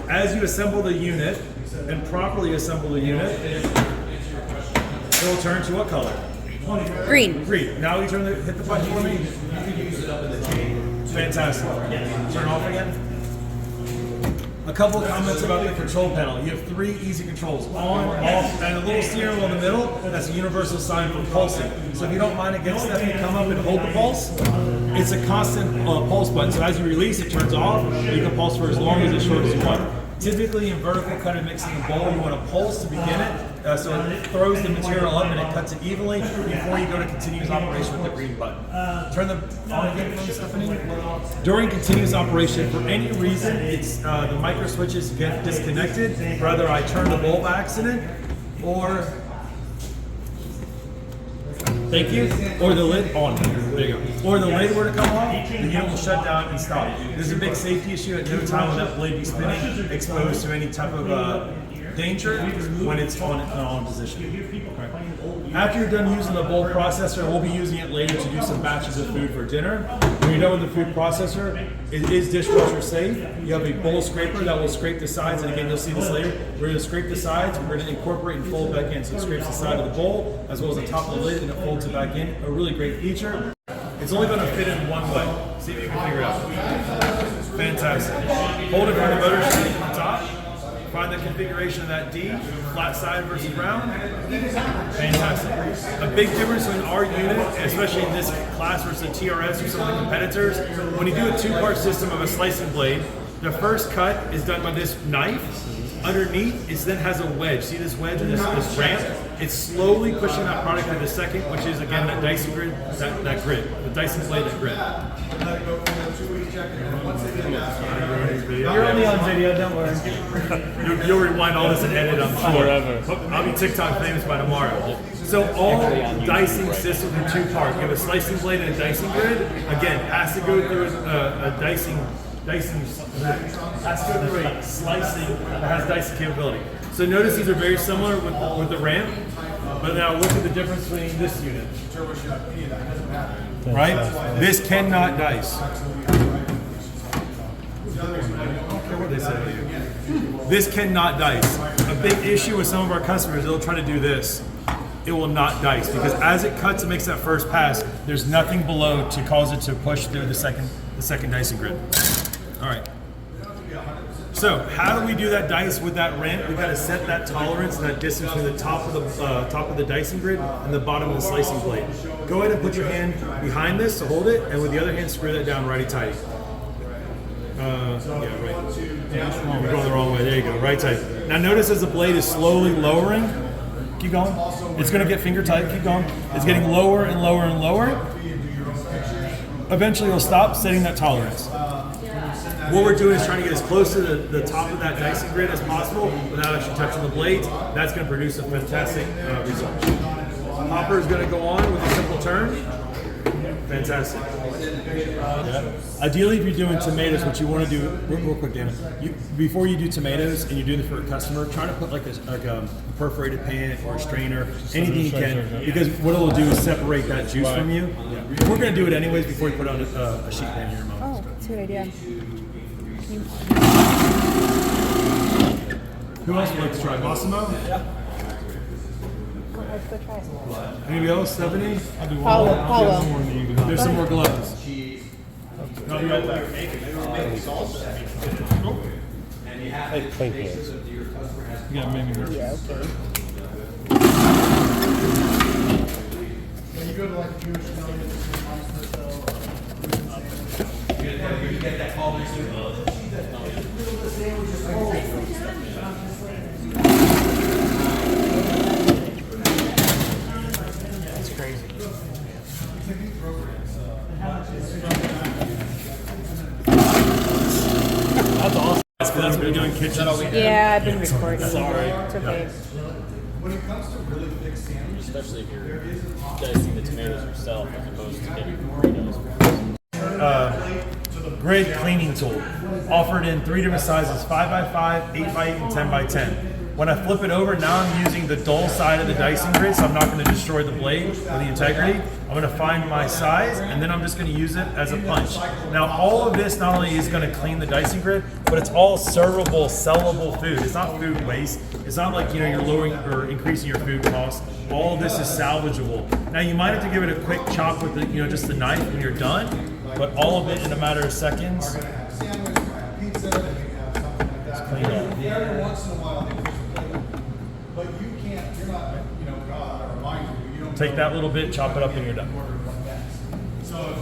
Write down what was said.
as you assemble the unit and properly assemble the unit, it will turn to what color? Green. Green. Now you hit the button for me. Fantastic. Turn off again. A couple of comments about the control panel. You have 3 easy controls: on, off, and a little steering wheel in the middle. That's a universal sign for pulsing. So if you don't mind, again, Stephanie, come up and hold the pulse. It's a constant pulse button. So as you release, it turns off. You can pulse for as long as short as you want. Typically in vertical cut and mixing a bowl, you want to pulse to begin it, so it throws the material up and it cuts it evenly before you go to continuous operation with the green button. Turn them on again for me, Stephanie. During continuous operation, for any reason, it's the micro switches get disconnected. Whether I turn the bowl by accident, or thank you, or the lid on. There you go. Or the lid were to come off, the unit will shut down and stop. This is a big safety issue. At no time will that blade be spinning, exposed to any type of danger when it's on position. Okay. After you're done using the bowl processor, we'll be using it later to do some batches of food for dinner. When you're done with the food processor, it is dishwasher safe. You have a bowl scraper that will scrape the sides, and again, you'll see this later. We're going to scrape the sides, we're going to incorporate and fold back in. So it scrapes the side of the bowl, as well as the top of the lid, and it folds it back in. A really great feature. It's only going to fit in one way. See if you can figure it out. Fantastic. Hold it from the motor screen from the top. Find the configuration of that D, flat side versus round. Fantastic. A big difference in our unit, especially in this class versus the TRS or some of the competitors, when you do a 2-part system of a slicing blade, the first cut is done by this knife. Underneath, it then has a wedge. See this wedge and this ramp? It's slowly pushing that product to the second, which is again that Dyson grid, that grid, the Dyson blade, that grid. You're only on video, don't worry. You'll rewind all this and edit, I'm sure. Forever. I'll be TikTok famous by tomorrow. So all dicing systems in 2 parts. You have a slicing blade and a dicing grid. Again, has to go through a dicing has to go through a slicing that has dicing capability. So notice these are very similar with the ramp, but now look at the difference between this unit. Right? This cannot dice. I don't care what they say. This cannot dice. A big issue with some of our customers, they'll try to do this. It will not dice because as it cuts and makes that first pass, there's nothing below to cause it to push through the second dicing grid. All right. So how do we do that dice with that ramp? We got to set that tolerance, that distance from the top of the dicing grid and the bottom of the slicing blade. Go ahead and put your hand behind this to hold it, and with the other hand, screw that down righty-tighty. Yeah, right. Yeah, we're going the wrong way. There you go, right-tighty. Now notice as the blade is slowly lowering. Keep going. It's going to get finger tight. Keep going. It's getting lower and lower and lower. Eventually, it'll stop setting that tolerance. What we're doing is trying to get as close to the top of that dicing grid as possible without actually touching the blades. That's going to produce a fantastic result. Hopper is going to go on with a simple turn. Fantastic. Ideally, if you're doing tomatoes, what you want to do, real quick, Dana, before you do tomatoes and you do this for a customer, try to put like a perforated pan or a strainer, anything you can, because what it'll do is separate that juice from you. Yeah. We're going to do it anyways before you put on a sheet pan here in a moment. Oh, that's a good idea. Who else would like to try? Massimo? Yeah. Let's go try it. Anybody else? Stephanie? I'll do one Paulo. more. Paulo. There's some more gloves. No, you got that. Like clean hands. Yeah, maybe. Yeah, okay. When you go to like a Jewish family, You get that call That's crazy. That's awesome. That's what we're doing kitchen. Yeah, I've been recording. Sorry. It's okay. when it comes to really thick sandwiches, Especially if you're dicing the tomatoes yourself as opposed to getting burritos. Great cleaning tool. Offered in 3 different sizes, 5x5, 8x8, and 10x10. When I flip it over, now I'm using the dull side of the dicing grid, so I'm not going to destroy the blade or the integrity. I'm going to find my size, and then I'm just going to use it as a punch. Now, all of this not only is going to clean the dicing grid, but it's all servable, sellable food. It's not food waste. It's not like, you know, you're lowering or increasing your food costs. All of this is salvageable. Now, you might have to give it a quick chop with the, you know, just the knife when you're done, but all of it in a matter of seconds. Sandwich, pizza, and you have something like that. Clean up. Every once in a while, they push the plate. But you can't, you're not, you know, God, I remind you, you don't. Take that little bit, chop it up, and you're done. So